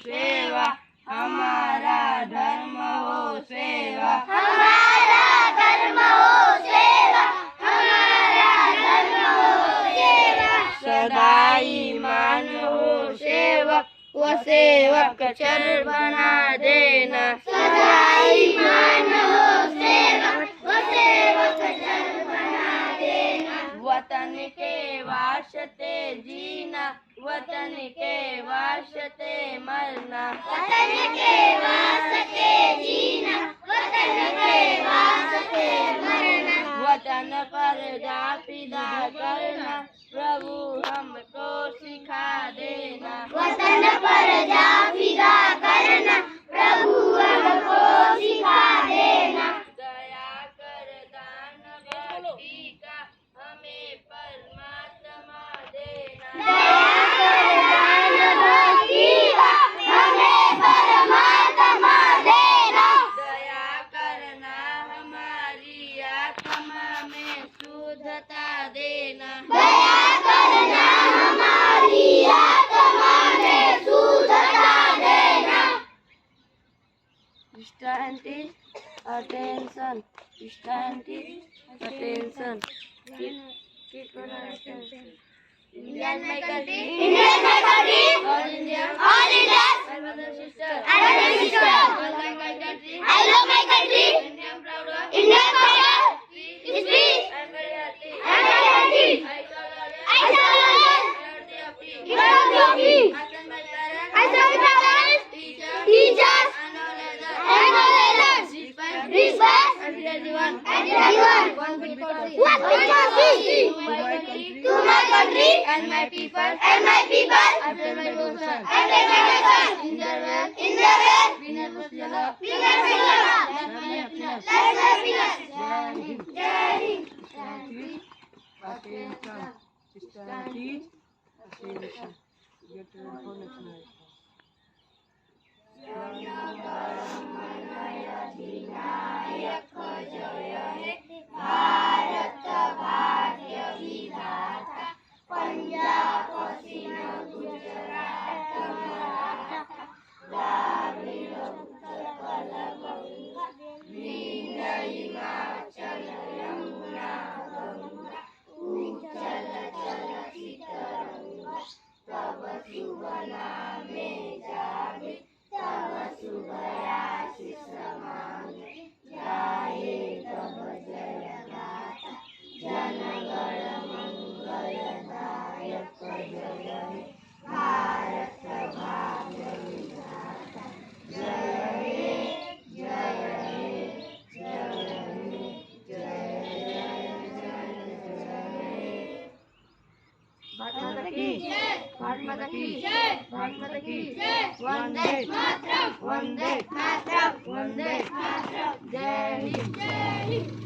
सेवा, हमारा धर्म हो सेवा, हमारा धर्म हो सेवा, हमारा धर्म हो सेवा। सदा ईमान हो सेवक व सेवक चर बना देना, सदा ईमान हो सेवक व सेवक चर बना देना। वतन के वास्ते जीना, वतन के वास्ते मरना, वतन के वास्ते जीना, वतन के वास्ते मरना। वतन पर जा फिदा करना, प्रभु हमको सिखा देना, वतन पर जा फिदा करना, प्रभु हमको सिखा देना। दया कर दान भक्ति का हमें परमात्मा देना, दया कर दान भक्ति का हमें परमात्मा देना। दया करना हमारी आत्मा में शुद्धता देना, दया करना हमारी आत्मा में शुद्धता देना। Standing attention, standing attention. Keep on attention. Indian my country, Indian my country, all India, all Indians, my brother sister, and my sister. I love my country, I love my country, Indian proud of, Indian proud, peace, is peace. I am very happy, I am very happy. I shall always, You are the happy. I thank my parents, I thank my parents, teachers, and all others, and all others. Respect and everyone, everyone. one because One because to my country and my people, and my people, I pay my devotion. I pay my devotion. In their way, in their way, We never feel love. we never feel love. That's my happiness. That's happiness. Jai Hind. Jai Hind. Attention. Attention. Attention. Get information. Bharat भाग्य विधाता, पंजाब पश्चिम गुजरात मराठा, द्राविड उत्कल बंगा, विंध्य हिमाचल यमुना गंगा, उज्जल चलचित तरंगा। तब शुभ नामे जागे, तब शुभ आशीष मांगे, गाये तब जय गाथा, जनगण मंगलदायक जय हे भारत भाग्य विधाता। जय हे जय हे जय हे जय जय जय जय। भारत माता की जय, भारत माता की जय, भारत माता की जय। वंदे मातरम, वंदे मातरम, वंदे मातरम। जय हिंद, जय हिंद।